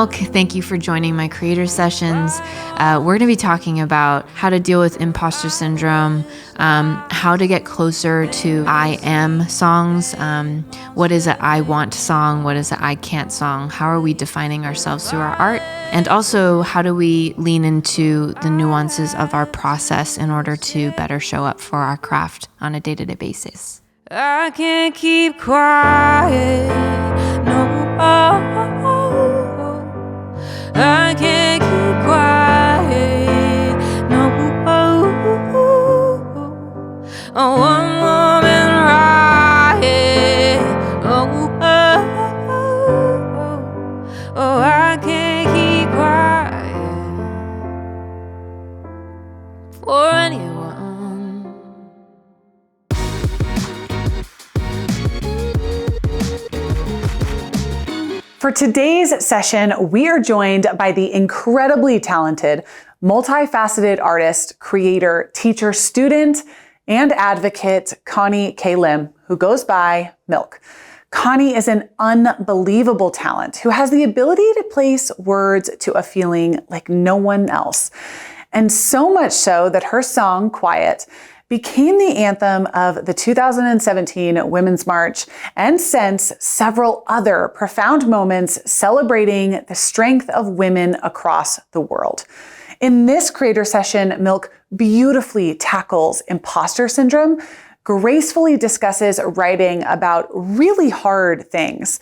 Milk. Thank you for joining my creator sessions. We're going to be talking about how to deal with imposter syndrome, how to get closer to I am songs. What is an I want song? What is an I can't song? How are we defining ourselves through our art? And also, how do we lean into the nuances of our process in order to better show up for our craft on a day-to-day basis? I can't keep quiet, no, I can't keep quiet, no, one woman riot, I can't keep quiet for anyone. For today's session, we are joined by the incredibly talented, multifaceted artist, creator, teacher, student, and advocate, Connie K, who goes by MILCK. Connie is an unbelievable talent who has the ability to place words to a feeling like no one else. And so much so that her song, Quiet, became the anthem of the 2017 Women's March, and since several other profound moments celebrating the strength of women across the world. In this creator session, MILCK beautifully tackles imposter syndrome, gracefully discusses writing about really hard things,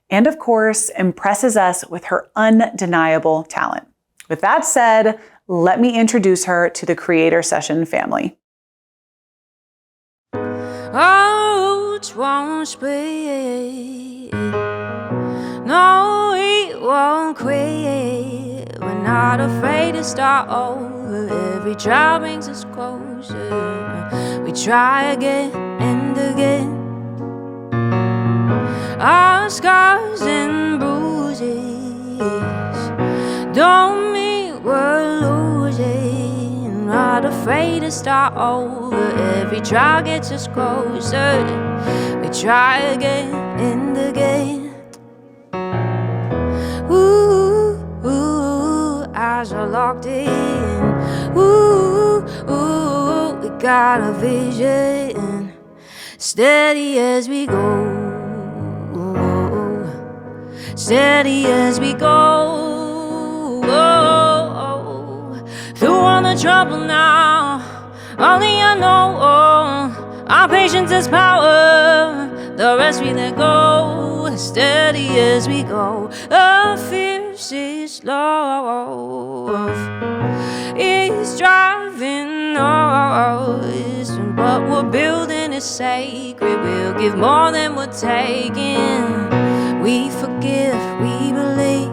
and of course, impresses us with her undeniable talent. With that said, let me introduce her to the creator session family. Our roots won't split, no, we won't quit. We're not afraid to start over. Every trial brings us closer. We try again and again. Our scars and bruises don't mean we're losing. Not afraid to start over. Every trial gets us closer. We try again and again. Ooh, ooh, eyes are locked in. Ooh, ooh, we got a vision. Steady as we go. Steady as we go. Through all the trouble now, all the unknown. Our patience is power, the rest we let go. Steady as we go, a fierce love is driving us. What we're building is sacred. We'll give more than we're taking. We forgive, we believe.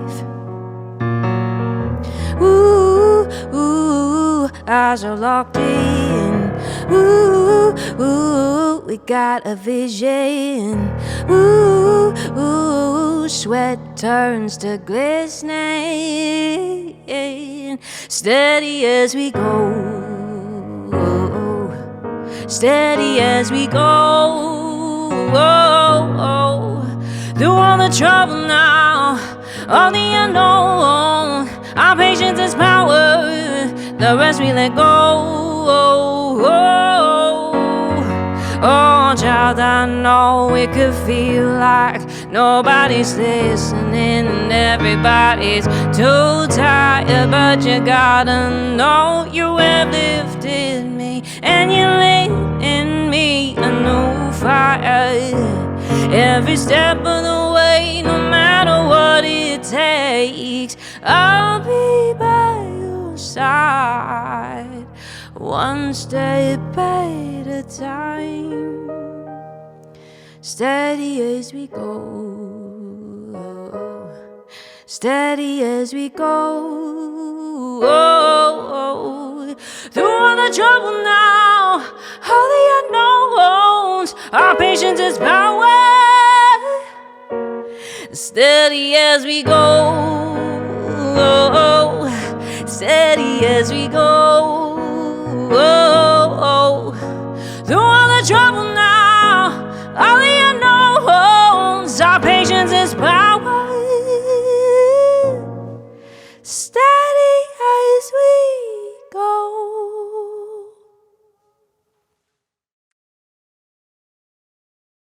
Ooh, ooh, eyes are locked in. Ooh, ooh, we got a vision. Ooh, ooh, sweat turns to glistening. Steady as we go. Steady as we go. Through all the trouble now, all the unknown. Our patience is power, the rest we let go. Oh, child, I know it could feel like nobody's listening and everybody's too tired, but you gotta know you have lifted me and you lit in me a new fire. Every step of the way, no matter what it takes, I'll be by your side, one step at a time. Steady as we go. Steady as we go. Through all the trouble now, all the unknowns. Our patience is power. Steady as we go. Steady as we go. Through all the trouble now, all the unknowns. Our patience is power.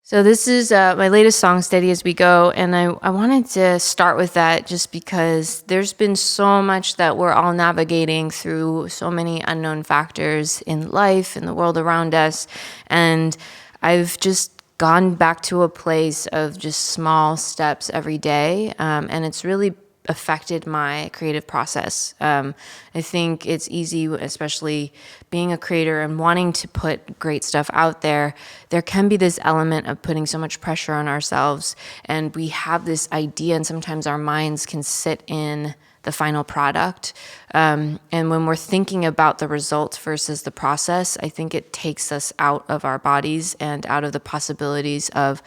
So this is my latest song, Steady As We Go, and I wanted to start with that just because there's been so much that we're all navigating through, so many unknown factors in life, in the world around us, and I've just gone back to a place of just small steps every day, and it's really affected my creative process. I think it's easy, especially being a creator and wanting to put great stuff out there. There can be this element of putting so much pressure on ourselves, and we have this idea, and sometimes our minds can sit in the final product. And when we're thinking about the results versus the process, I think it takes us out of our bodies and out of the possibilities of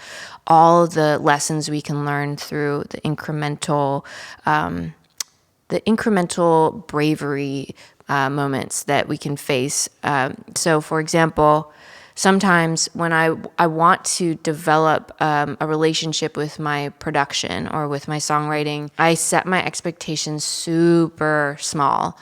all the lessons we can learn through the incremental bravery moments that we can face. So, for example, sometimes when I want to develop a relationship with my production or with my songwriting, I set my expectations super small.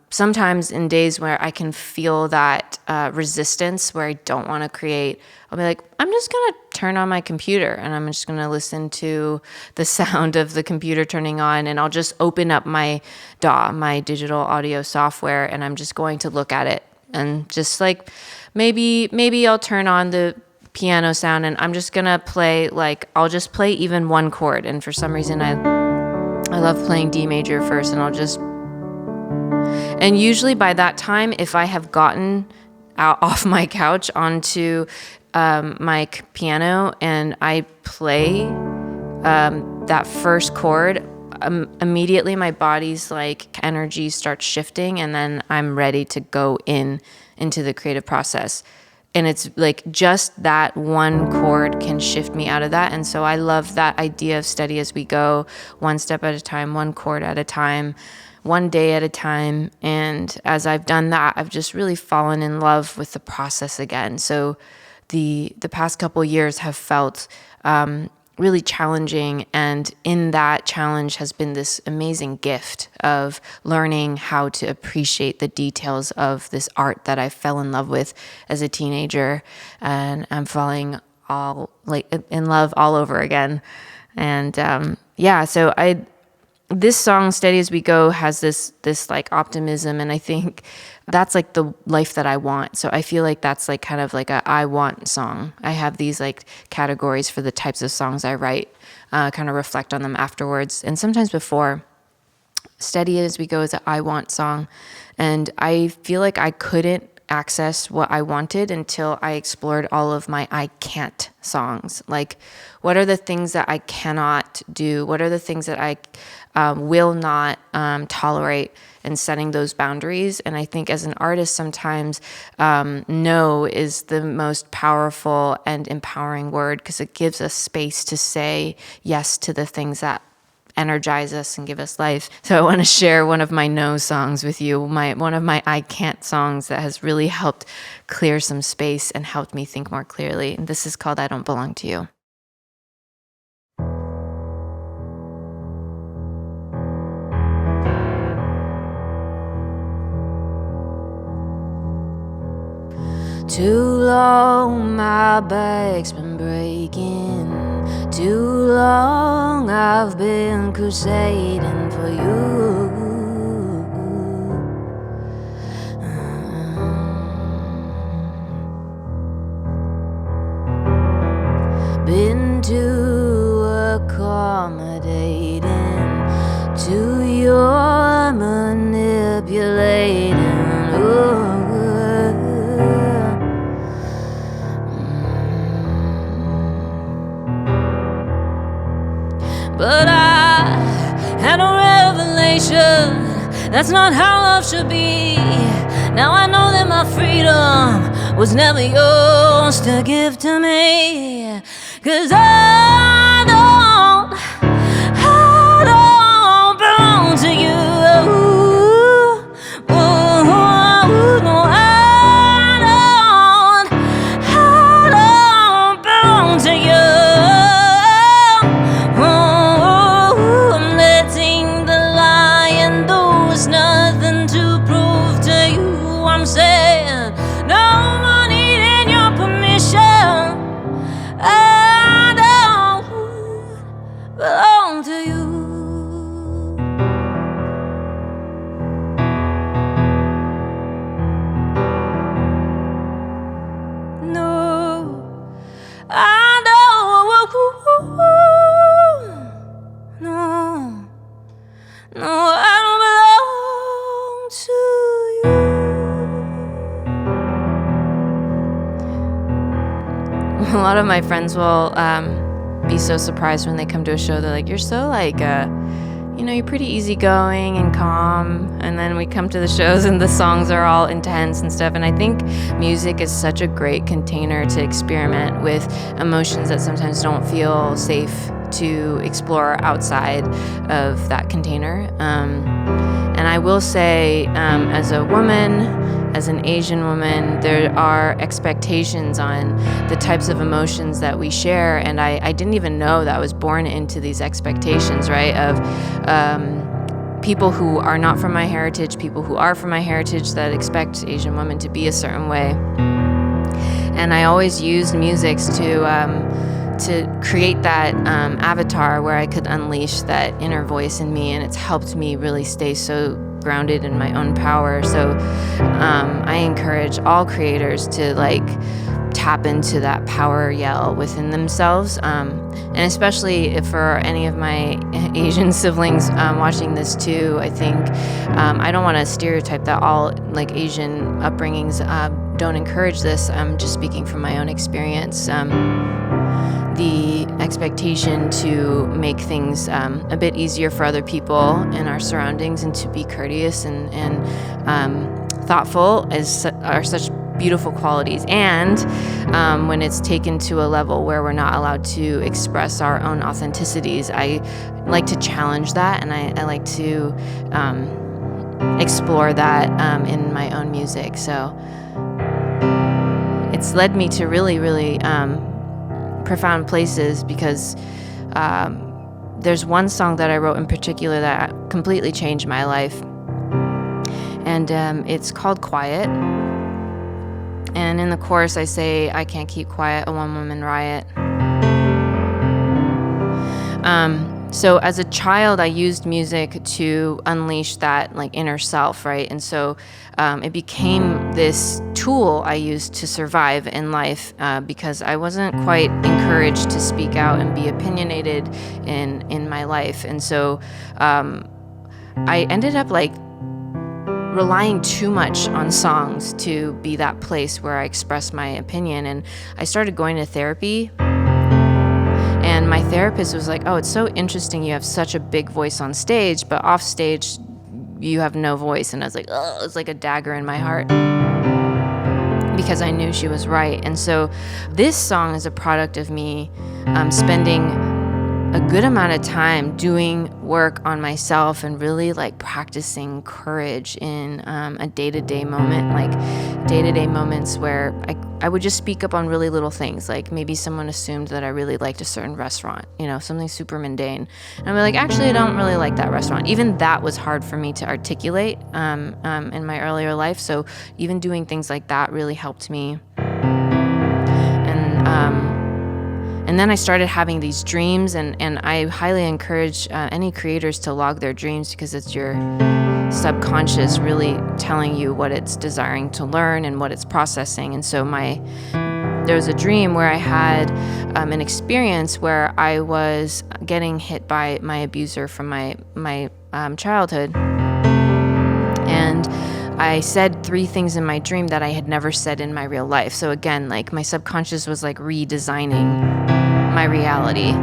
Sometimes in days where I can feel that resistance, where I don't want to create, I'll be like, I'm just going to turn on my computer and I'm just going to listen to the sound of the computer turning on, and I'll just open up my DAW, my digital audio software, and I'm just going to look at it and just like, maybe I'll turn on the piano sound and I'm just gonna play, like, I'll just play even one chord. And for some reason, I love playing D major first, and usually by that time, if I have gotten off my couch onto my piano and I play that first chord, immediately my body's like energy starts shifting, and then I'm ready to go into the creative process. And it's like just that one chord can shift me out of that. And so I love that idea of steady as we go, one step at a time, one chord at a time, one day at a time. And as I've done that, I've just really fallen in love with the process again. So the past couple years have felt really challenging, and in that challenge has been this amazing gift of learning how to appreciate the details of this art that I fell in love with as a teenager, and I'm falling in love all over again. And so this song Steady As We Go has this like optimism, and I think that's like the life that I want. So I feel like that's like kind of like a I want song. I have these like categories for the types of songs I write, kind of reflect on them afterwards and sometimes before. Steady As We Go is a I want song, and I feel like I couldn't access what I wanted until I explored all of my I can't songs. Like, what are the things that I cannot do? What are the things that I will not tolerate, and setting those boundaries. And I think as an artist, sometimes no is the most powerful and empowering word, because it gives us space to say yes to the things that energize us and give us life. So I want to share one of my no songs with you, one of my I can't songs that has really helped clear some space and helped me think more clearly. And this is called I Don't Belong to You. Too long my back's been breaking. Too long I've been crusading for you. Been too accommodating to your manipulating. Ooh. But I had a revelation, that's not how love should be. Now I know that my freedom was never yours to give to me. 'Cause I don't belong to you. No, I don't belong to you. lot of my friends will be so surprised when they come to a show. They're like, you're so like, you're pretty easygoing and calm. And then we come to the shows and the songs are all intense and stuff. And I think music is such a great container to experiment with emotions that sometimes don't feel safe to explore outside of that container. And I will say, as a woman, as an Asian woman, there are expectations on the types of emotions that we share, and I didn't even know that I was born into these expectations, right, of people who are not from my heritage, people who are from my heritage that expect Asian women to be a certain way. And I always used music to create that avatar where I could unleash that inner voice in me, and it's helped me really stay so grounded in my own power. So I encourage all creators to like tap into that power yell within themselves, and especially if for any of my Asian siblings watching this too, I think I don't want to stereotype that all like Asian upbringings don't encourage this. I'm just speaking from my own experience. The expectation to make things a bit easier for other people in our surroundings and to be courteous and thoughtful are such beautiful qualities. And when it's taken to a level where we're not allowed to express our own authenticities, I like to challenge that, and I like to explore that in my own music. So it's led me to really, really profound places, because there's one song that I wrote in particular that completely changed my life, and it's called Quiet. And in the chorus I say, I can't keep quiet, a one-woman riot. So as a child, I used music to unleash that like inner self, right? And so it became this tool I used to survive in life, because I wasn't quite encouraged to speak out and be opinionated in my life. And so I ended up like relying too much on songs to be that place where I express my opinion. And I started going to therapy. And my therapist was like, oh, it's so interesting you have such a big voice on stage, but off stage you have no voice. And I was like, oh, it's like a dagger in my heart, because I knew she was right. And so this song is a product of me spending a good amount of time doing work on myself and really like practicing courage in a day-to-day moment, like day-to-day moments where I would just speak up on really little things. Like maybe someone assumed that I really liked a certain restaurant, something super mundane. And I'm like, actually, I don't really like that restaurant. Even that was hard for me to articulate in my earlier life. So even doing things like that really helped me. And then I started having these dreams, and I highly encourage any creators to log their dreams, because it's your subconscious really telling you what it's desiring to learn and what it's processing. And so there was a dream where I had an experience where I was getting hit by my abuser from my childhood. And I said 3 things in my dream that I had never said in my real life. So again, like my subconscious was like redesigning my reality.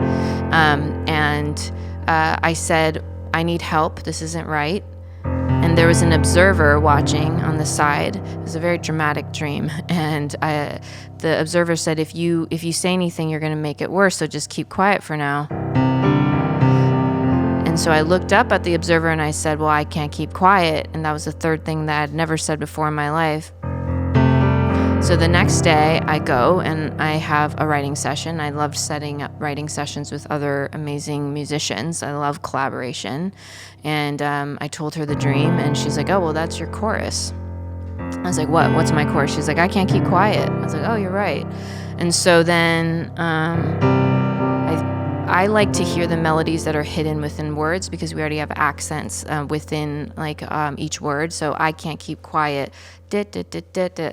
And I said, I need help. This isn't right. And there was an observer watching on the side. It was a very dramatic dream. And the observer said, if you say anything, you're going to make it worse. So just keep quiet for now. And so I looked up at the observer and I said, well, I can't keep quiet. And that was the 3rd thing that I'd never said before in my life. So the next day I go and I have a writing session. I loved setting up writing sessions with other amazing musicians. I love collaboration. And I told her the dream, and she's like, oh, well, that's your chorus. I was like, what? What's my chorus? She's like, I can't keep quiet. I was like, oh, you're right. And so then I like to hear the melodies that are hidden within words, because we already have accents within like each word. So I can't keep quiet.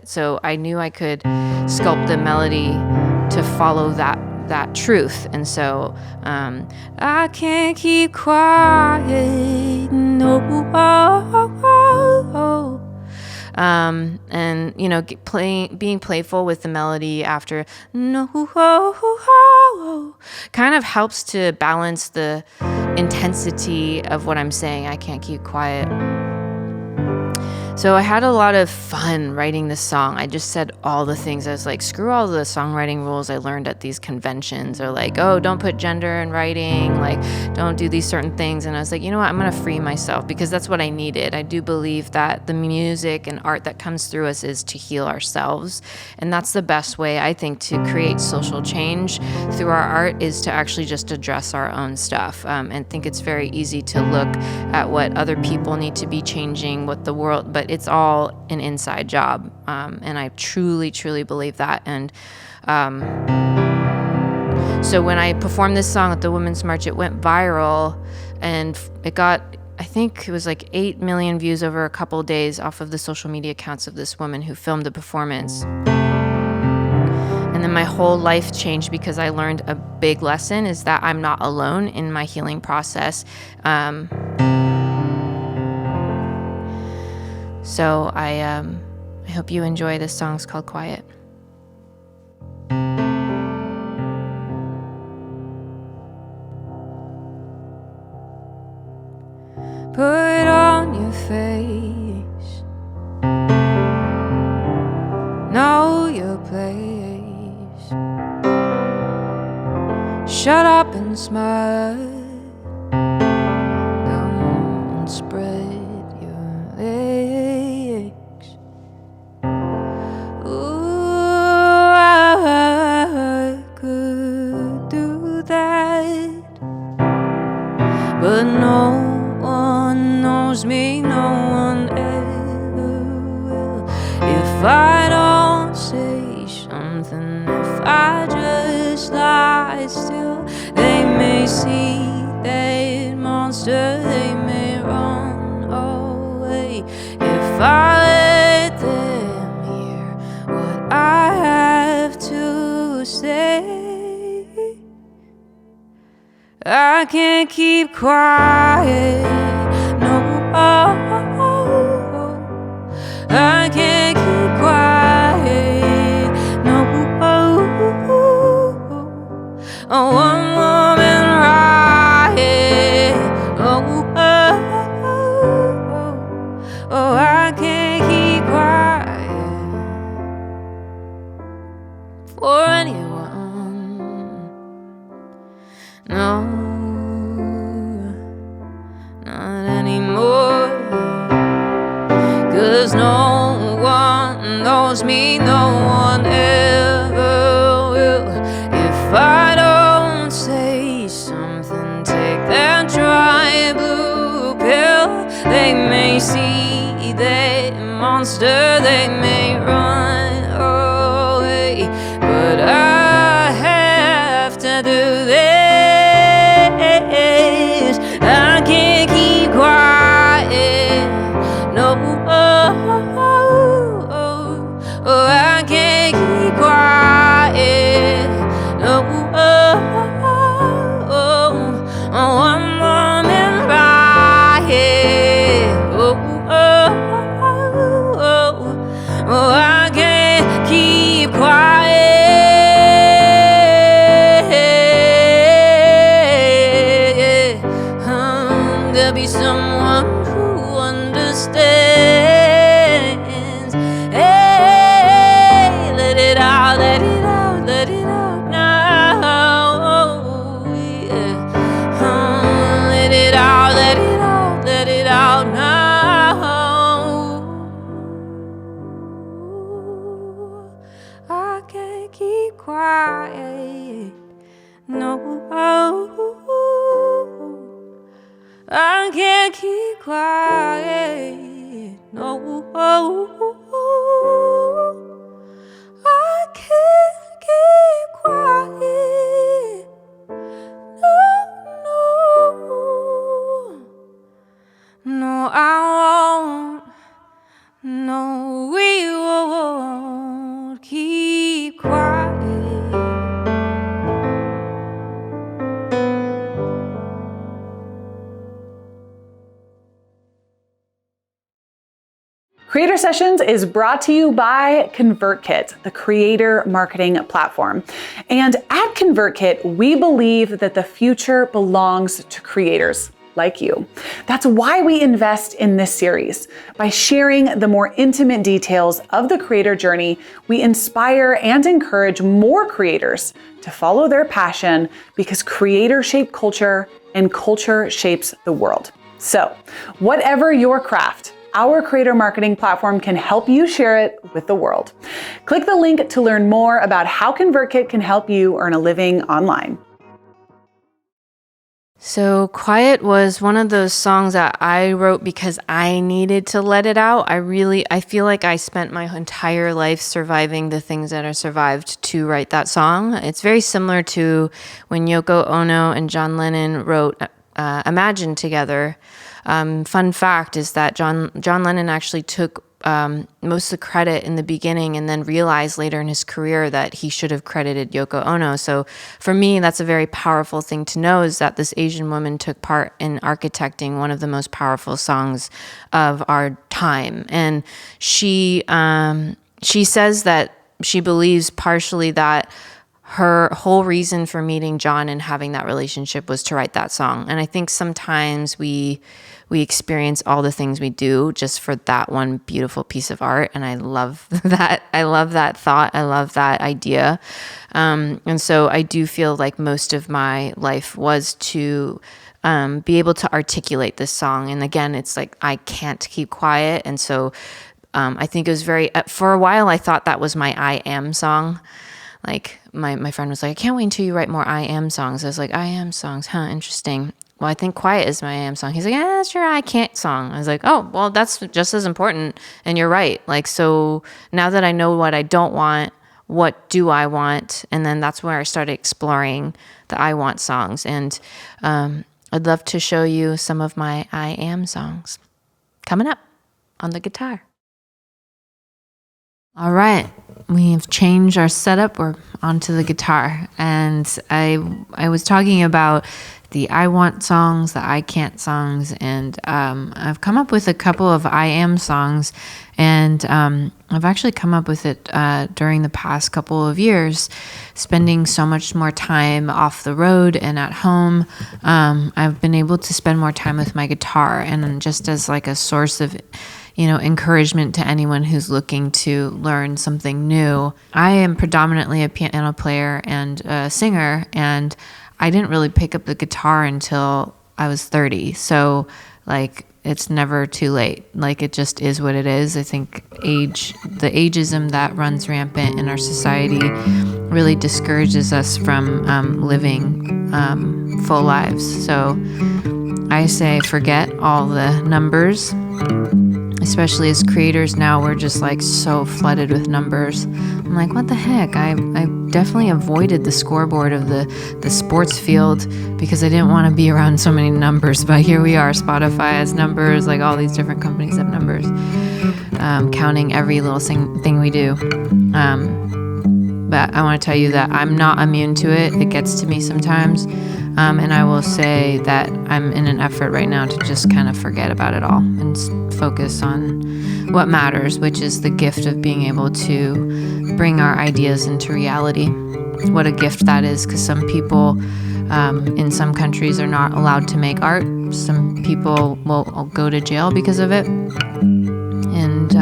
So I knew I could sculpt the melody to follow that truth. And so I can't keep quiet. No. and being playful with the melody after no kind of helps to balance the intensity of what I'm saying. I can't keep quiet. So I had a lot of fun writing this song. I just said all the things. I was like, screw all the songwriting rules I learned at these conventions. Or like, oh, don't put gender in writing. Like, don't do these certain things. And I was like, you know what? I'm going to free myself because that's what I needed. I do believe that the music and art that comes through us is to heal ourselves. And that's the best way, I think, to create social change through our art is to actually just address our own stuff. And think it's very easy to look at what other people need to be changing, what the world, but it's all an inside job, and I truly believe that. And so when I performed this song at the Women's March, it went viral, and it got, I think it was like 8 million views over a couple of days off of the social media accounts of this woman who filmed the performance. And then my whole life changed because I learned a big lesson, is that I'm not alone in my healing process. So I hope you enjoy this song. It's called Quiet. Put on your face, know your place, shut up and smile, don't spread your legs. Ooh, I could do that, but no one knows me, no one ever will. If I don't say something, if I just lie still, they may see that monster, they may run away. If I let them hear what I have to say, I can't keep quiet. No, I can't keep quiet. No, one woman riot. I can't keep quiet for anyone. No, not anymore. 'Cause no one knows me, no one ever will. If I don't say something, take that dry blue pill, they may see that monster, they may run away. But I have to do this. I can't keep quiet. No, I can't keep quiet. No, one woman riot. I can't keep quiet. There'll be someone who understands. Hey, let it out, let it out, let it out now. Yeah. Let it out, let it out, let it out now. I can't keep quiet. No, I can't keep quiet. No, I can't keep quiet. No, no, I won't. No, we won't keep quiet. Creator Sessions is brought to you by ConvertKit, the creator marketing platform. And at ConvertKit, we believe that the future belongs to creators like you. That's why we invest in this series. By sharing the more intimate details of the creator journey, we inspire and encourage more creators to follow their passion, because creators shape culture and culture shapes the world. So, whatever your craft, our creator marketing platform can help you share it with the world. Click the link to learn more about how ConvertKit can help you earn a living online. So Quiet was one of those songs that I wrote because I needed to let it out. I feel like I spent my entire life surviving the things that I survived to write that song. It's very similar to when Yoko Ono and John Lennon wrote Imagine together. Fun fact is that John Lennon actually took most of the credit in the beginning and then realized later in his career that he should have credited Yoko Ono. So for me, that's a very powerful thing to know, is that this Asian woman took part in architecting one of the most powerful songs of our time. And she says that she believes partially that her whole reason for meeting John and having that relationship was to write that song. And I think sometimes we experience all the things we do just for that one beautiful piece of art. And I love that. I love that thought. I love that idea. And so I do feel like most of my life was to be able to articulate this song. And again, it's like, I can't keep quiet. And so I think it was for a while, I thought that was my I am song. Like my friend was like, I can't wait until you write more I am songs. I was like, I am songs, huh? Interesting. Well, I think Quiet is my I am song. He's like, that's your I can't song. I was like, oh, well, that's just as important. And you're right. Like, so now that I know what I don't want, what do I want? And then that's where I started exploring the I want songs. And I'd love to show you some of my I am songs coming up on the guitar. All right, we have changed our setup. We're onto the guitar. And I was talking about the I want songs, the I can't songs, and I've come up with a couple of I am songs, and I've actually come up with it during the past couple of years, spending so much more time off the road and at home. I've been able to spend more time with my guitar, and just as like a source of encouragement to anyone who's looking to learn something new. I am predominantly a piano player and a singer, and I didn't really pick up the guitar until I was 30. So like, it's never too late. Like, it just is what it is. I think the ageism that runs rampant in our society really discourages us from living full lives. So I say forget all the numbers. Especially as creators now, we're just like so flooded with numbers. I'm like, what the heck? I definitely avoided the scoreboard of the sports field because I didn't want to be around so many numbers. But here we are. Spotify has numbers, like all these different companies have numbers, counting every little thing we do. But I want to tell you that I'm not immune to it. It gets to me sometimes. And I will say that I'm in an effort right now to just kind of forget about it all and focus on what matters, which is the gift of being able to bring our ideas into reality. What a gift that is, because some people in some countries are not allowed to make art. Some people will go to jail because of it. And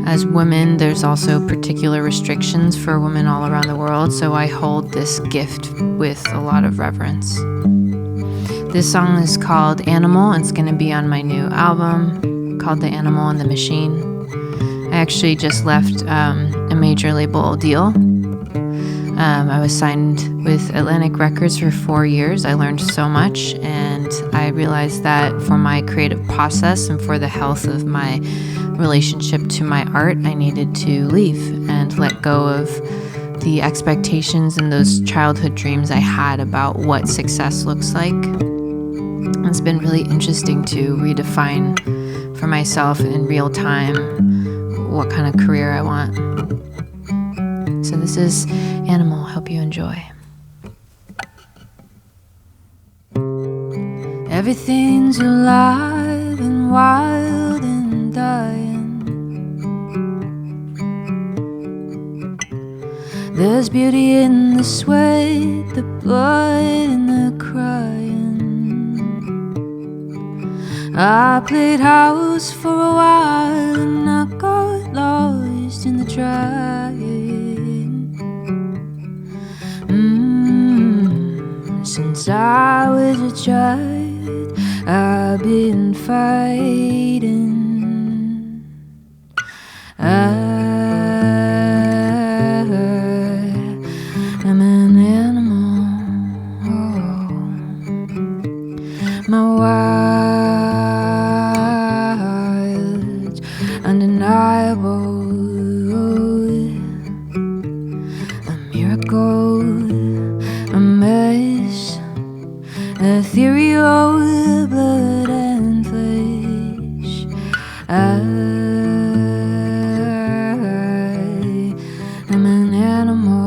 as women, there's also particular restrictions for women all around the world, so I hold this gift with a lot of reverence. This song is called Animal. It's going to be on my new album called The Animal and the Machine. I actually just left a major label deal. I was signed with Atlantic Records for 4 years. I learned so much, and I realized that for my creative process and for the health of my relationship to my art, I needed to leave and let go of the expectations and those childhood dreams I had about what success looks like. It's been really interesting to redefine for myself in real time what kind of career I want. So this is Animal. Hope you enjoy. Everything's alive and wild and dark. There's beauty in the sweat, the blood, and the crying. I played house for a while and I got lost in the trying. Since I was a child, I've been fighting. I'm an animal. My wild, undeniable, a miracle, a mess, ethereal, blood and flesh. I'm an animal.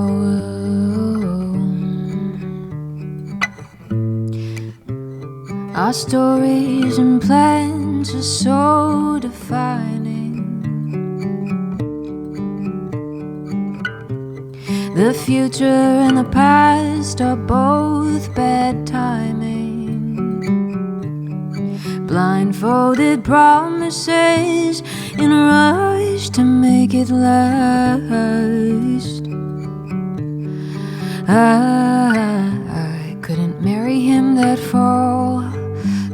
Our stories and plans are so defining. The future and the past are both bad timing. Blindfolded promises in a rush to make it last. I couldn't marry him that fall.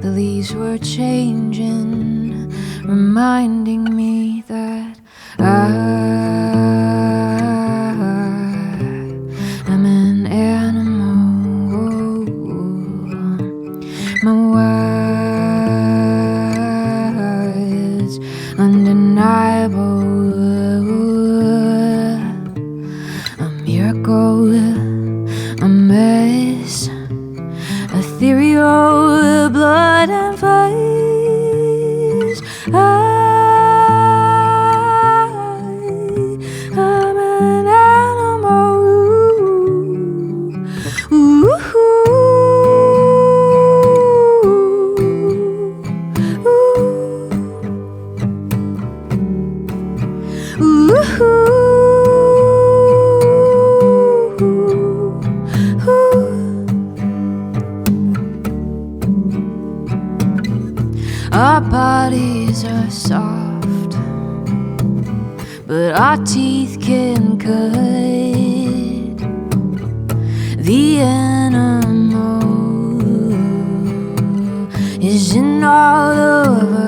The leaves were changing, reminding me that I'm an animal. My wild's undeniable, a miracle, a mess, ethereal, blood and flesh. I'm an animal. Our bodies are soft, but our teeth can cut. The animal is in all of us.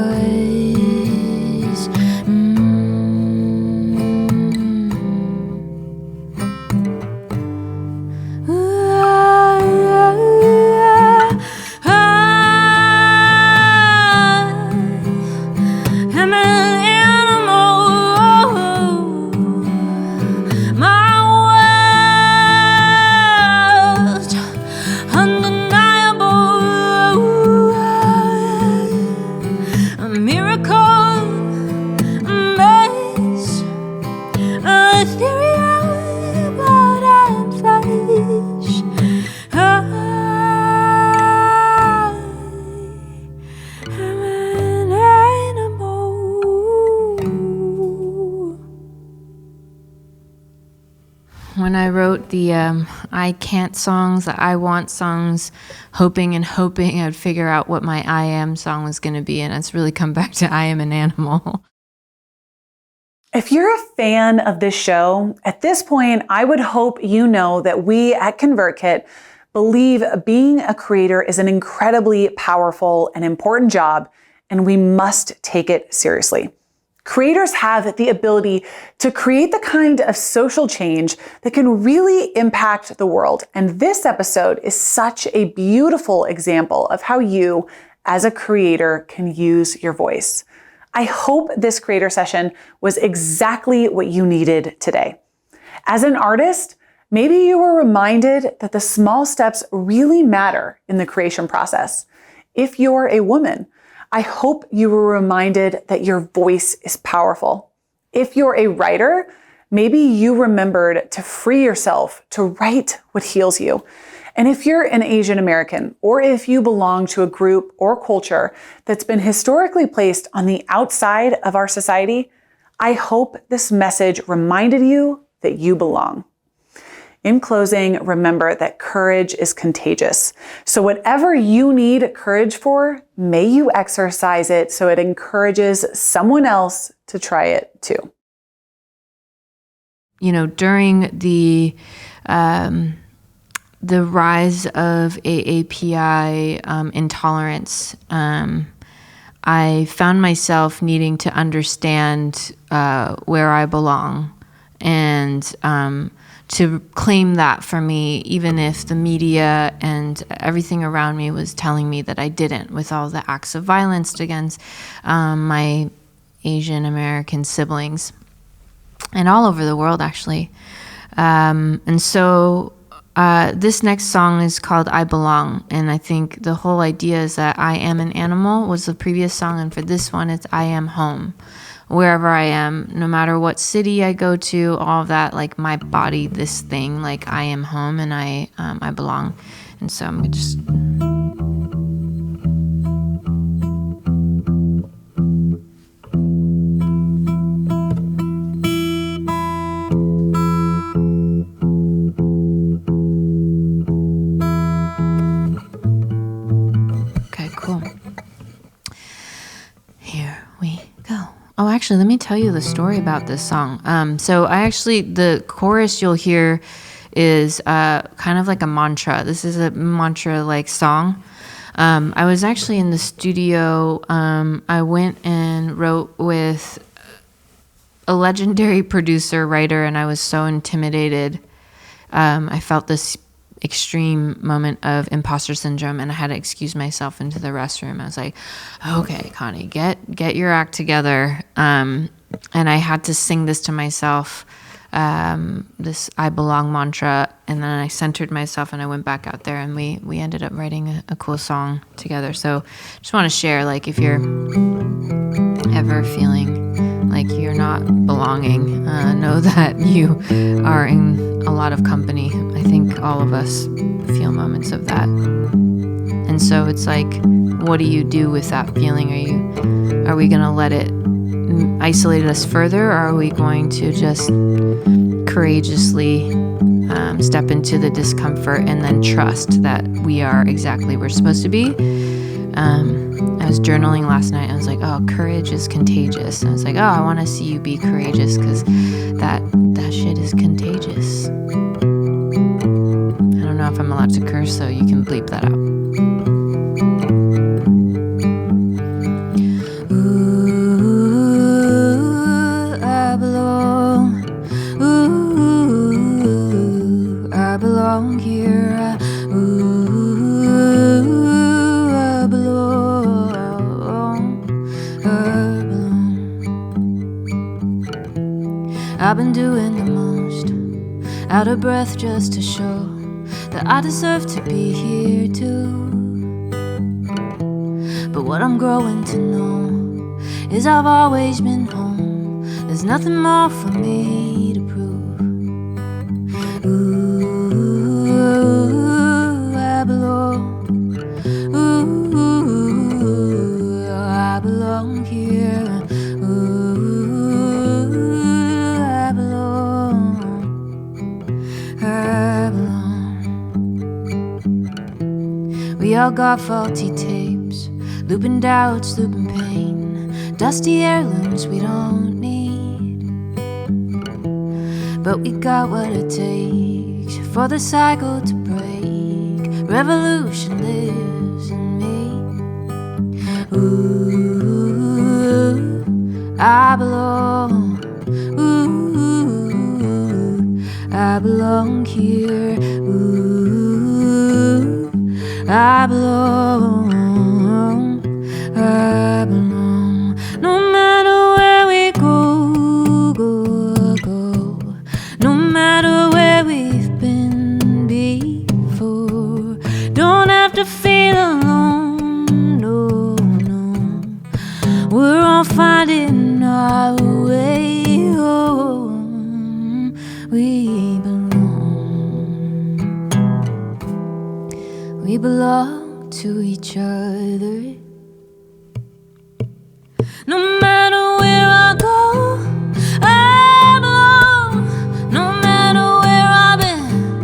When I wrote the I can't songs, the I want songs, hoping I'd figure out what my I am song was going to be, and it's really come back to I am an animal. If you're a fan of this show, at this point, I would hope you know that we at ConvertKit believe being a creator is an incredibly powerful and important job, and we must take it seriously. Creators have the ability to create the kind of social change that can really impact the world. And this episode is such a beautiful example of how you, as a creator, can use your voice. I hope this creator session was exactly what you needed today. As an artist, maybe you were reminded that the small steps really matter in the creation process. If you're a woman, I hope you were reminded that your voice is powerful. If you're a writer, maybe you remembered to free yourself to write what heals you. And if you're an Asian American, or if you belong to a group or culture that's been historically placed on the outside of our society, I hope this message reminded you that you belong. In closing, remember that courage is contagious. So whatever you need courage for, may you exercise it so it encourages someone else to try it too. During the rise of AAPI intolerance, I found myself needing to understand where I belong and to claim that for me, even if the media and everything around me was telling me that I didn't, with all the acts of violence against my Asian American siblings and all over the world, actually. And so this next song is called I Belong. And I think the whole idea is that I am an animal was the previous song. And for this one, it's I am home. Wherever I am, no matter what city I go to, all of that, like my body, this thing, like I am home and I belong. And so I'm just... Oh, actually, let me tell you the story about this song. The chorus you'll hear is kind of like a mantra. This is a mantra-like song. I was actually in the studio. I went and wrote with a legendary producer, writer, and I was so intimidated. I felt this extreme moment of imposter syndrome, and I had to excuse myself into the restroom. I was like, okay, Connie, get your act together. And I had to sing this to myself, this I belong mantra, and then I centered myself and I went back out there and we ended up writing a cool song together. So just want to share, like, if you're ever feeling like you're not belonging, know that you are in a lot of company. I think all of us feel moments of that. And so it's like, what do you do with that feeling? Are we going to let it isolate us further, or are we going to just courageously step into the discomfort and then trust that we are exactly where we're supposed to be? I was journaling last night. I was like, oh, courage is contagious. And I was like, oh, I want to see you be courageous, because that shit is contagious. I don't know if I'm allowed to curse, so you can bleep that out. Ooh, I belong. Ooh, I belong here. Ooh, I belong. I belong. I've been doing the most, out of breath just to show that I deserve to be here too. But what I'm growing to know is I've always been home. There's nothing more for me to prove. Ooh, I belong. Ooh, I belong here. Ooh, I belong. I belong. We all got faulty tapes, looping doubts, looping pain, dusty heirlooms we don't need. But we got what it takes for the cycle to break. Revolution lives in me. Ooh, I belong. Ooh, I belong here. Ooh, I belong. I belong. No matter where we go, go, go. No matter where we've been before. Don't have to feel alone, no, no. We're all finding our way home. We belong. We belong to each other. No matter where I go, I belong. No matter where I've been,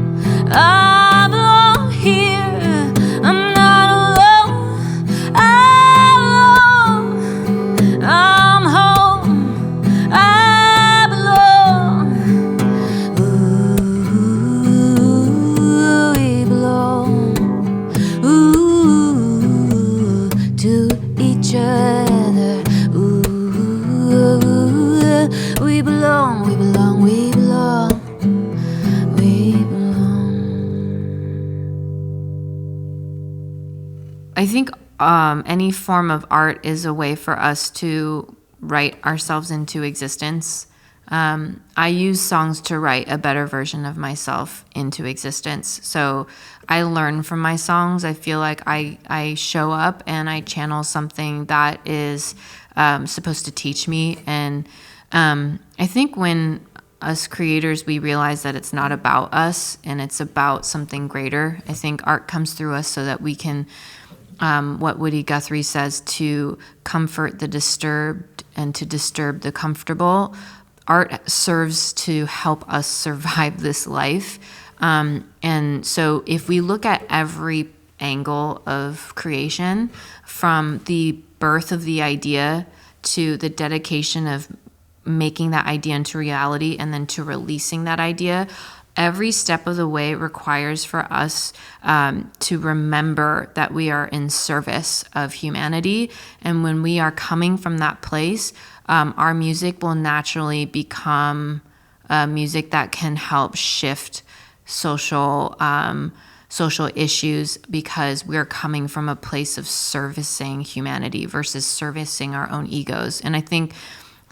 any form of art is a way for us to write ourselves into existence. I use songs to write a better version of myself into existence. So I learn from my songs. I feel like I show up and I channel something that is supposed to teach me. And I think when us creators, we realize that it's not about us and it's about something greater. I think art comes through us so that we can, what Woody Guthrie says, to comfort the disturbed and to disturb the comfortable. Art serves to help us survive this life. And so if we look at every angle of creation, from the birth of the idea to the dedication of making that idea into reality and then to releasing that idea, every step of the way requires for us to remember that we are in service of humanity. And when we are coming from that place, our music will naturally become music that can help shift social issues, because we're coming from a place of servicing humanity versus servicing our own egos. And I think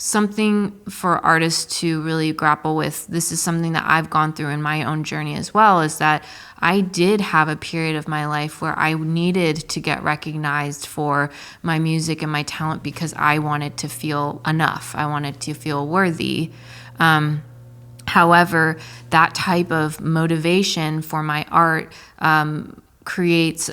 something for artists to really grapple with, this is something that I've gone through in my own journey as well, is that I did have a period of my life where I needed to get recognized for my music and my talent because I wanted to feel enough. I wanted to feel worthy. However, that type of motivation for my art creates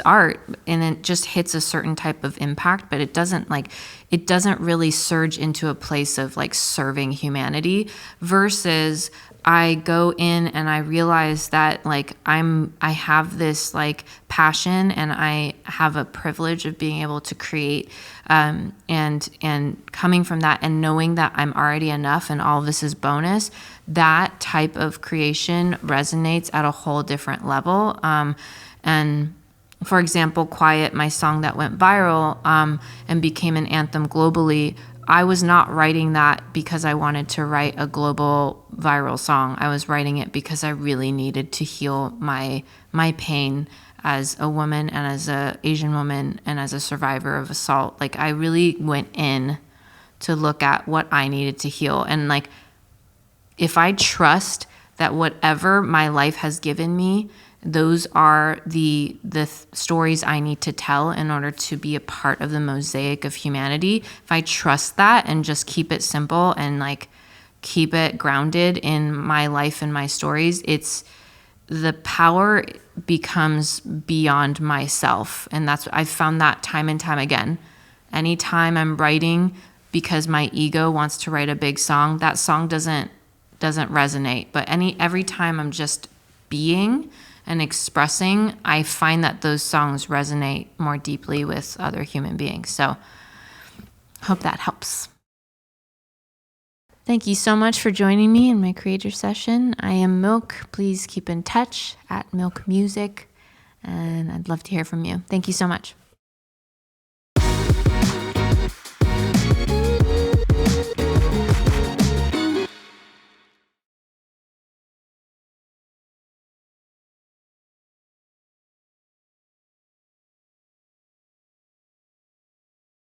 art, and it just hits a certain type of impact, but it doesn't really surge into a place of like serving humanity, versus I go in and I realize that like I have this like passion and I have a privilege of being able to create, and coming from that and knowing that I'm already enough and all of this is bonus, that type of creation resonates at a whole different level. And for example, Quiet, my song that went viral and became an anthem globally, I was not writing that because I wanted to write a global viral song. I was writing it because I really needed to heal my pain as a woman and as a Asian woman and as a survivor of assault. Like, I really went in to look at what I needed to heal. And like, if I trust that whatever my life has given me, those are the stories I need to tell in order to be a part of the mosaic of humanity. If I trust that and just keep it simple and like keep it grounded in my life and my stories, it's the power becomes beyond myself. And that's, I've found that time and time again. Anytime I'm writing because my ego wants to write a big song, that song doesn't resonate. But every time I'm just being and expressing, I find that those songs resonate more deeply with other human beings. So hope that helps. Thank you so much for joining me in my creator session. I am MILCK. Please keep in touch at MILCK Music, and I'd love to hear from you. Thank you so much.